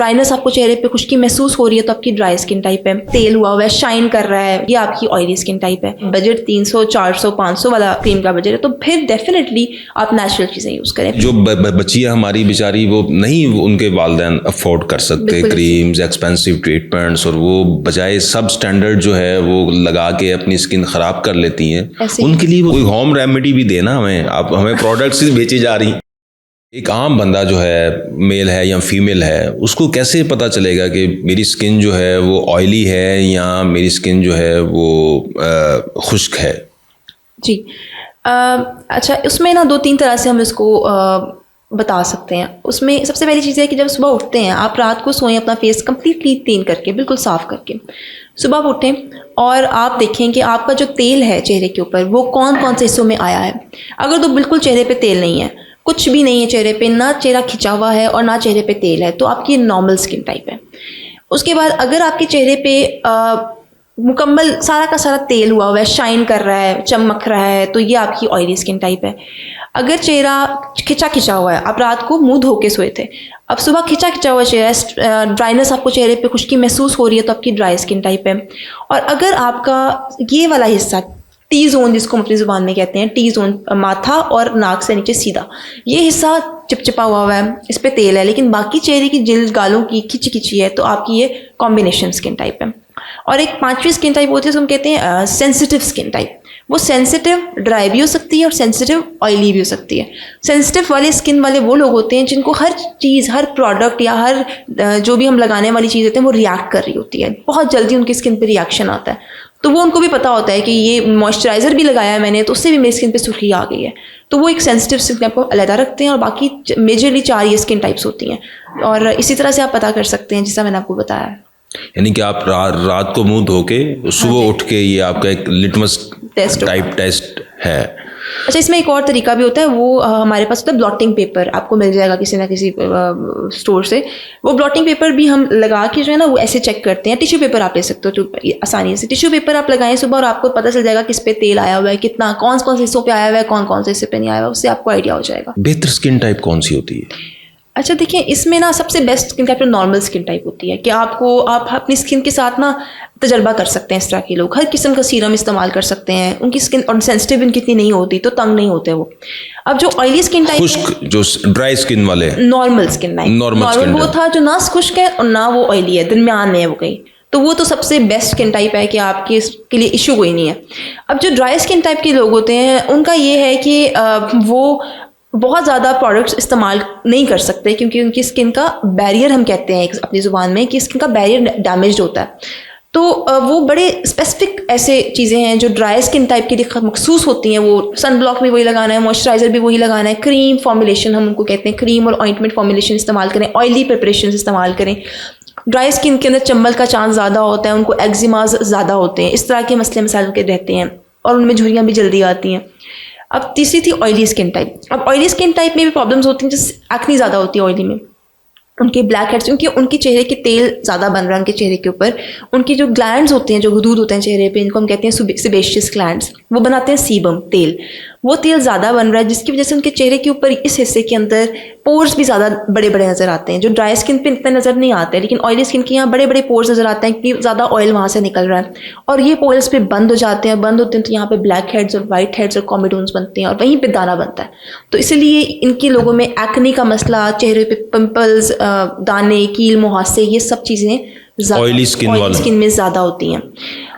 Dryness आपको चेहरे पे खुश्की महसूस हो रही है तो आपकी ड्राई स्किन टाइप है। तेल हुआ हुआ है, शाइन कर रहा है, ये आपकी ऑयली स्किन टाइप है। बजट 300, 400, 500 वाला क्रीम का बजट है तो फिर डेफिनेटली आप नेचुरल चीज़ें यूज़ करें। जो बच्चियाँ हमारी बेचारी वो नहीं उनके वालिदैन अफोर्ड कर सकते क्रीम्स, एक्सपेंसिव ट्रीटमेंट्स, और वो बजाय सब स्टैंडर्ड जो है वो लगा के अपनी स्किन ख़राब कर लेती हैं, उनके लिए कोई होम रेमेडी भी देना हमें। आप हमें प्रोडक्ट्स बेची जा रही। एक आम बंदा जो है, मेल है या फीमेल है, उसको कैसे पता चलेगा कि मेरी स्किन जो है वो ऑयली है या मेरी स्किन जो है वो खुश्क है? जी अच्छा, उसमें ना 2-3 तरह से हम इसको बता सकते हैं। उसमें सबसे पहली चीज़ है कि जब सुबह उठते हैं, आप रात को सोएं अपना फेस कम्प्लीटली क्लीन करके, बिल्कुल साफ़ करके, सुबह उठें और आप देखें कि आपका जो तेल है चेहरे के ऊपर वो कौन कौन से हिस्सों में आया है। अगर तो बिल्कुल चेहरे पे तेल नहीं है, कुछ भी नहीं है चेहरे पे, ना चेहरा खिंचा हुआ है और ना चेहरे पे तेल है, तो आपकी नॉर्मल स्किन टाइप है। उसके बाद अगर आपके चेहरे पे मुकम्मल सारा का सारा तेल हुआ है, शाइन कर रहा है, चमक रहा है, तो ये आपकी ऑयली स्किन टाइप है। अगर चेहरा खिंचा खिंचा हुआ है, आप रात को मुंह धो के सोए थे, अब सुबह खिंचा खिंचा हुआ चेहरा, ड्राइनेस आपको चेहरे पे खुश्की महसूस हो रही है तो आपकी ड्राई स्किन टाइप है। और अगर आपका ये वाला हिस्सा टी जोन, जिसको हम अपनी ज़ुबान में कहते हैं टी जोन, माथा और नाक से नीचे सीधा, ये हिस्सा चिपचिपा हुआ है, इस पे तेल है, लेकिन बाकी चेहरे की जिल्द गालों की खिंची खिंची है, तो आपकी ये कॉम्बिनेशन स्किन टाइप है। और एक 5वीं स्किन टाइप होती है, हम कहते हैं सेंसिटिव स्किन टाइप। वो सेंसिटिव ड्राई भी हो सकती है और सेंसिटिव ऑयली भी हो सकती है। सेंसिटिव वाले स्किन वाले वो लोग होते हैं जिनको हर चीज़, हर प्रोडक्ट या हर जो भी हम लगाने वाली चीज़ होती है वो रिएक्ट कर रही होती है, बहुत जल्दी उनकी स्किन पे रिएक्शन आता है। तो वो उनको भी पता होता है कि ये मॉइस्चराइज़र भी लगाया है मैंने तो उससे भी मेरी स्किन पे सुर्खी आ गई है, तो वो एक सेंसिटिव स्किन टाइप को अलग रखते हैं। और बाकी मेजरली 4 ये स्किन टाइप्स होती हैं, और इसी तरह से आप पता कर सकते हैं जैसा मैंने आपको बताया है। यानी कि आप रात को मुंह धो के सुबह उठ के, ये आपका एक लिटमस टाइप टेस्ट है। अच्छा, इसमें एक और तरीका भी होता है, वो हमारे पास होता है ब्लॉटिंग पेपर, आपको मिल जाएगा किसी ना किसी स्टोर से। वो ब्लॉटिंग पेपर भी हम लगा के जो है ना वो ऐसे चेक करते हैं। टिश्यू पेपर आप ले सकते हो तो आसानी से, टिश्यू पेपर आप लगाएं सुबह और आपको पता चल जाएगा किस पे तेल आया हुआ है, कितना, कौन कौन से हिस्सों पे आया हुआ है, कौन कौन से हिस्से पे नहीं आया हुआ, उससे आपको आइडिया हो जाएगा। बेहतर स्किन टाइप कौन सी होती है? अच्छा देखिए, इसमें ना सबसे best skin type normal skin type होती है कि आप अपनी स्किन के साथ ना तजर्बा कर सकते हैं। इस तरह के लोग हर किस्म का सीरम इस्तेमाल कर सकते हैं, उनकी स्किन और सेंसिटिव इनकी इतनी नहीं होती, तो तंग नहीं होते वो। अब जो ऑयली स्किन टाइप, खुश्क, जो ड्राई स्किन वाले, नॉर्मल स्किन टाइप, नॉर्मल वो था जो ना खुश्क है और ना वो ऑयली है, दरमियान में है वो कहीं, तो वो तो सबसे बेस्ट स्किन टाइप है कि आपके इसके लिए इशू कोई नहीं है। अब जो ड्राई स्किन टाइप के लोग होते हैं उनका ये है कि वो बहुत ज़्यादा प्रोडक्ट्स इस्तेमाल नहीं कर सकते, क्योंकि उनकी स्किन का बैरियर, हम कहते हैं अपनी ज़ुबान में कि स्किन का बैरियर डैमेज होता है। तो वो बड़े स्पेसिफिक ऐसे चीज़ें हैं जो ड्राई स्किन टाइप के लिए मखसूस होती हैं। वो सन ब्लॉक भी वही लगाना है, मॉइस्चराइज़र भी वही लगाना है, क्रीम फॉर्मुलेशन हम उनको कहते हैं, क्रीम और ऑइंटमेंट फॉर्मुलेशन इस्तेमाल करें, ऑयली प्रिपरेशन इस्तेमाल करें। ड्राई स्किन के अंदर चंबल का चांस ज़्यादा होता है, उनको एक्जिमाज ज़्यादा होते हैं, इस तरह के मसले मसाइल के रहते हैं और उनमें झुर्रियाँ भी जल्दी आती हैं। अब तीसरी थी ऑयली स्किन टाइप। अब ऑयली स्किन टाइप में भी प्रॉब्लम्स होती हैं, जैसे एक्ने ज़्यादा होती है ऑयली में, उनके ब्लैक हेड्स, क्योंकि उनके चेहरे के तेल ज़्यादा बन रहा है उनके चेहरे के ऊपर। उनकी जो ग्लैंड्स होते हैं, जो गुदूद होते हैं चेहरे पे, इनको हम कहते हैं सेबेशियस ग्लैंड्स, वो बनाते हैं सीबम तेल, वो तेल ज़्यादा बन रहा है, जिसकी वजह से उनके चेहरे के ऊपर इस हिस्से के अंदर पोर्स भी ज़्यादा बड़े बड़े नज़र आते हैं, जो ड्राई स्किन पे इतने नज़र नहीं आते, लेकिन ऑयली स्किन के यहाँ बड़े बड़े पोर्स नज़र आते हैं कि ज़्यादा ऑयल वहाँ से निकल रहा है, और ये पोर्स पे बंद हो जाते हैं। बंद होते हैं तो यहाँ पे ब्लैक हेड्स और वाइट हेड्स और कॉमेडोन्स बनते हैं, और वहीं पे दाना बनता है। तो इसलिए इनके लोगों में एक्ने का मसला, चेहरे पे पिंपल्स, दाने, कील, मुहासे, ये सब चीज़ें ऑयली स्किन में ज़्यादा होती हैं।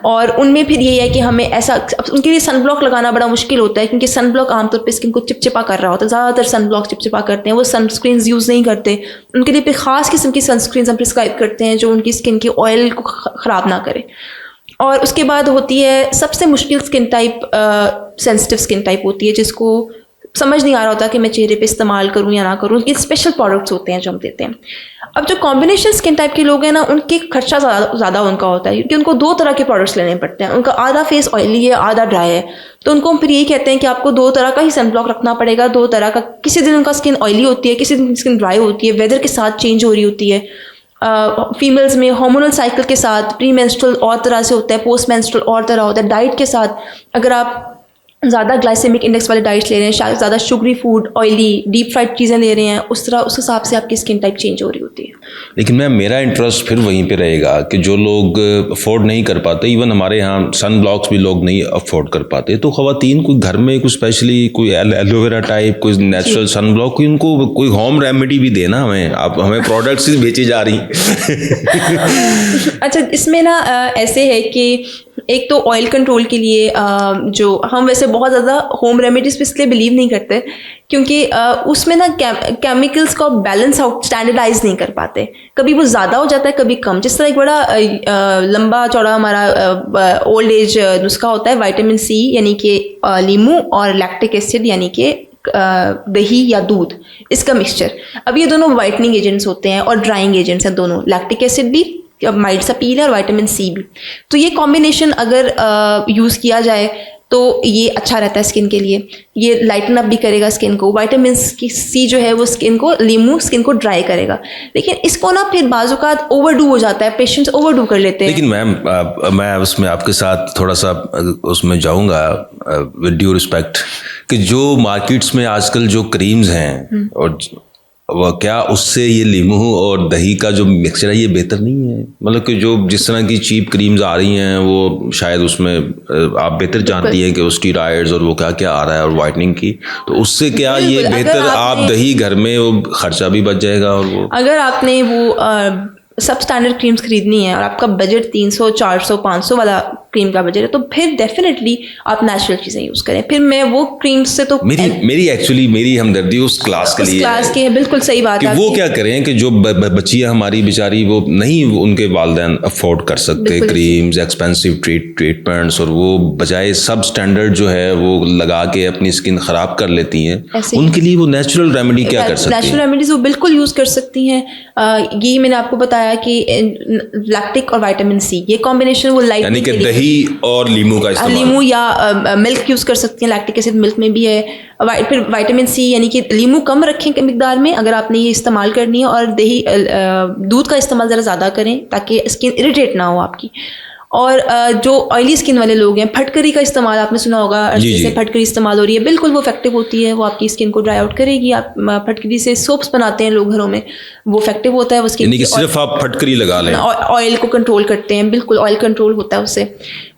और उनमें फिर ये है कि हमें ऐसा, उनके लिए सन ब्लॉक लगाना बड़ा मुश्किल होता है, क्योंकि सन ब्लॉक आमतौर पे स्किन को चिपचिपा कर रहा होता है। ज़्यादातर सन ब्लॉक चिपचिपा करते हैं, वो सनस्क्रीन यूज़ नहीं करते। उनके लिए फिर ख़ास किस्म की सनस्क्रीन हम प्रिस्क्राइब करते हैं जो उनकी स्किन की ऑयल को ख़राब ना करे। और उसके बाद होती है सबसे मुश्किल skin type, sensitive skin type होती है, जिसको समझ नहीं आ रहा होता कि मैं चेहरे पे इस्तेमाल करूं या ना करूं। उनके स्पेशल प्रोडक्ट्स होते हैं जो हम देते हैं। अब जो कॉम्बिनेशन स्किन टाइप के लोग हैं ना, उनके खर्चा ज़्यादा उनका होता है, क्योंकि उनको 2 तरह के प्रोडक्ट्स लेने पड़ते हैं। उनका आधा फेस ऑयली है, आधा ड्राई है, तो उनको हम फिर यही कहते हैं कि आपको 2 तरह का ही सन ब्लॉक रखना पड़ेगा, 2 तरह का। किसी दिन उनका स्किन ऑयली होती है, किसी दिन स्किन ड्राई होती है, वेदर के साथ चेंज हो रही होती है। फीमेल्स में हार्मोनल साइकिल के साथ प्री मेंस्ट्रुअल और तरह से होता है, पोस्ट मेंस्ट्रुअल और तरह होता है। डाइट के साथ, अगर आप ज़्यादा ग्लाइसेमिक इंडेक्स वाले डाइट्स ले रहे हैं, ज़्यादा sugary food, oily deep fried चीज़ें ले रहे हैं, उस हिसाब से आपकी स्किन टाइप चेंज हो रही होती है। लेकिन मैम मेरा इंटरेस्ट फिर वहीं पे रहेगा कि जो लोग अफोर्ड नहीं कर पाते, इवन हमारे यहाँ सन ब्लॉक्स भी लोग नहीं अफोर्ड कर पाते, तो ख़वातीन कोई घर में कोई स्पेशली कोई एलोवेरा टाइप कोई नेचुरल सन ब्लॉक, कोई उनको कोई होम रेमेडी भी देना हमें, आप हमें प्रोडक्ट्स ही बेची जा रही। अच्छा, इसमें ना ऐसे है कि एक तो ऑयल कंट्रोल के लिए जो हम वैसे बहुत ज़्यादा होम रेमेडीज़ पे इसलिए बिलीव नहीं करते क्योंकि उसमें ना केमिकल्स को बैलेंस आउट स्टैंडर्डाइज नहीं कर पाते, कभी वो ज़्यादा हो जाता है कभी कम। जिस तरह एक बड़ा लंबा चौड़ा हमारा ओल्ड एज नुस्खा होता है विटामिन सी यानी कि लीमू और लैक्टिक एसिड यानी कि दही या दूध, इसका मिक्सचर। अब ये दोनों वाइटनिंग एजेंट्स होते हैं और ड्राइंग एजेंट्स हैं दोनों, लैक्टिक एसिड भी माइल्ड सा पील है और विटामिन सी भी। तो ये कॉम्बिनेशन अगर यूज़ किया जाए तो ये अच्छा रहता है स्किन के लिए, ये लाइटन अप भी करेगा स्किन को। विटामिन सी जो है वो स्किन को, लीमू स्किन को ड्राई करेगा। लेकिन इसको ना फिर बाज़-औक़ात ओवरडू हो जाता है, पेशेंट्स ओवरडू कर लेते हैं। लेकिन मैम मैं उसमें आपके साथ थोड़ा सा उसमें जाऊंगा विद ड्यू रिस्पेक्ट कि जो मार्केट्स में आजकल जो क्रीम्स हैं और वह क्या उससे ये लीमू और दही का जो मिक्सचर है ये बेहतर नहीं है? मतलब कि जो जिस तरह की चीप क्रीम्स आ रही हैं वो शायद उसमें आप बेहतर जानती हैं कि वो स्टीरॉइड्स और वो क्या क्या आ रहा है और वाइटनिंग की, तो उससे क्या ये बेहतर आप दही घर में वो खर्चा भी बच जाएगा। और वो अगर आपने वो सब स्टैंडर्ड क्रीम्स खरीदनी है और आपका बजट 300, 400, 500 वाला क्रीम का बजट है तो फिर डेफिनेटली आप नेचुरल चीज़ें यूज़ करें। फिर मैं वो क्रीम से तो मेरी हमदर्दी उस क्लास के लिए, क्लास के है, बिल्कुल सही बात है। वो क्या करें कि जो बच्चियाँ हमारी बेचारी वो नहीं उनके वालिदैन अफोर्ड कर सकते क्रीम्स, एक्सपेंसिव ट्रीटमेंट्स, और वो बजाय सब स्टैंडर्ड जो है वो लगा के अपनी स्किन ख़राब कर लेती हैं, उनके लिए वो नेचुरल रेमेडी क्या कर सकती हैं? नेचुरल रेमेडीज वो बिल्कुल यूज़ कर सकती हैं। ये मैंने आपको बताया कि लैक्टिक और विटामिन सी ये कॉम्बिनेशन वो लाइट, यानी कि दही और लीमू का इस्तेमाल, लीमू या मिल्क यूज़ कर सकती हैं, लैक्टिक एसिड मिल्क में भी है। फिर विटामिन सी यानी कि लीमू कम रखें मिकदार में अगर आपने ये इस्तेमाल करनी है, और दही दूध का इस्तेमाल ज़रा ज़्यादा करें ताकि स्किन इरिटेट ना हो आपकी। और जो ऑयली स्किन वाले लोग हैं, फटकरी का इस्तेमाल आपने सुना होगा, जैसे फटकरी इस्तेमाल हो रही है, बिल्कुल वो इफेक्टिव होती है, वो आपकी स्किन को ड्राई आउट करेगी। आप फटकरी से सोप्स बनाते हैं लोग घरों में, वो इफेक्टिव होता है वो स्किन, सिर्फ आप फटकरी लगा लें, ऑयल को कंट्रोल करते हैं, बिल्कुल ऑयल कंट्रोल होता है उससे।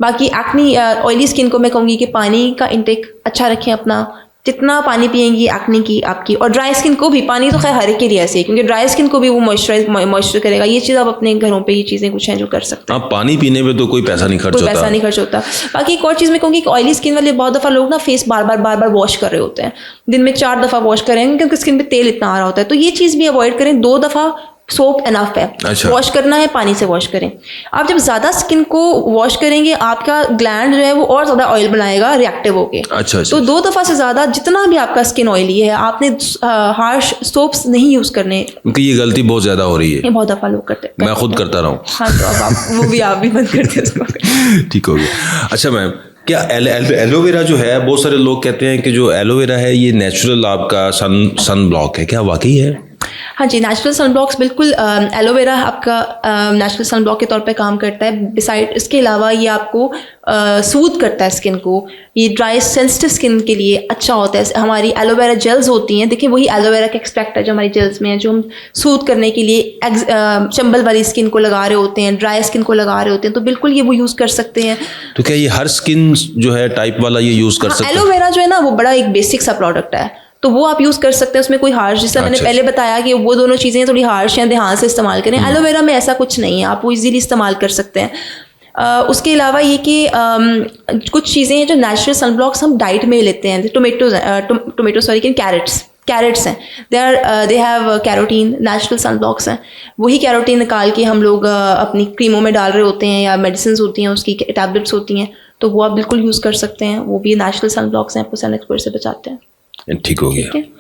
बाकी एक्नी ऑयली स्किन को मैं कहूँगी कि पानी का इंटेक अच्छा रखें अपना, जितना पानी पिएंगी एक्ने की आपकी, और ड्राई स्किन को भी, पानी तो खैर हर एक के लिए ऐसे है क्योंकि ड्राई स्किन को भी वो मॉइस्चर करेगा। ये चीज़ आप अपने घरों पे ये चीज़ें कुछ हैं जो कर सकते हैं। पानी पीने में तो कोई पैसा नहीं खर्च होता। बाकी एक और चीज़ मैं कहूँगी कि ऑयली स्किन वाले बहुत दफ़ा लोग ना फेस बार बार वॉश कर रहे होते हैं, दिन में 4 दफ़ा वॉश करेंगे क्योंकि स्किन पे तेल इतना आ रहा होता है। तो ये चीज़ भी अवॉइड करें, 2 दफ़ा सोप इनफ है। अच्छा। वॉश करना है पानी से वॉश करें। आप जब ज़्यादा स्किन को वॉश करेंगे आपका ग्लैंड जो है वो और ज़्यादा ऑयल बनाएगा रिएक्टिव होके। अच्छा। तो 2 दफ़ा से ज़्यादा जितना भी आपका स्किन ऑयली है आपने हार्श सोप्स नहीं यूज़ करने, क्योंकि ये गलती बहुत ज़्यादा हो रही है, ये बहुत दफ़ा लोग करते हैं। मैं खुद करता रहा हूँ। हाँ, तो अब आप भी बंद करते हैं। ठीक हो गया। अच्छा मैम, क्या एलोवेरा जो है, बहुत सारे लोग कहते हैं कि जो एलोवेरा है ये नेचुरल आपका सन ब्लॉक है, क्या वाकई है? हाँ जी, नेचुरल सन ब्लॉक्स बिल्कुल, एलोवेरा आपका नेचुरल सन ब्लॉक के तौर पे काम करता है। बिसाइड इसके अलावा ये आपको सूद करता है स्किन को, ये ड्राई सेंसिटिव स्किन के लिए अच्छा होता है। हमारी एलोवेरा जेल्स होती हैं, देखिए वही एलोवेरा का एक्सट्रैक्ट है जो हमारी जेल्स में है, जो हम सूद करने के लिए चंबल वाली स्किन को लगा रहे होते हैं, ड्राई स्किन को लगा रहे होते हैं, तो बिल्कुल ये वो यूज़ कर सकते हैं। तो क्या ये हर स्किन जो है टाइप वाला ये यूज़ कर सकते हैं? एलोवेरा जो है ना वो बड़ा एक बेसिक सा प्रोडक्ट है, तो वो आप यूज़ कर सकते हैं, उसमें कोई हार्श, जैसा मैंने पहले बताया कि वो दोनों चीज़ें थोड़ी हार्श हैं, ध्यान से इस्तेमाल करें। एलोवेरा में ऐसा कुछ नहीं है, आप वो इजीली इस्तेमाल कर सकते हैं। उसके अलावा ये कि कुछ चीज़ें हैं जो नेचुरल सन ब्लॉक्स हम डाइट में लेते हैं, कैरेट्स हैं, they have carotene, natural sun blocks हैं। वही कैरोटीन निकाल के हम लोग अपनी क्रीमों में डाल रहे होते हैं, या मेडिसिन होती हैं, उसकी टैबलेट्स होती हैं, तो वो आप बिल्कुल यूज़ कर सकते हैं। वो भी नेचुरल सन ब्लॉक्स हैं, आपको सन एक्सपोजर से बचाते हैं। ठीक हो गया।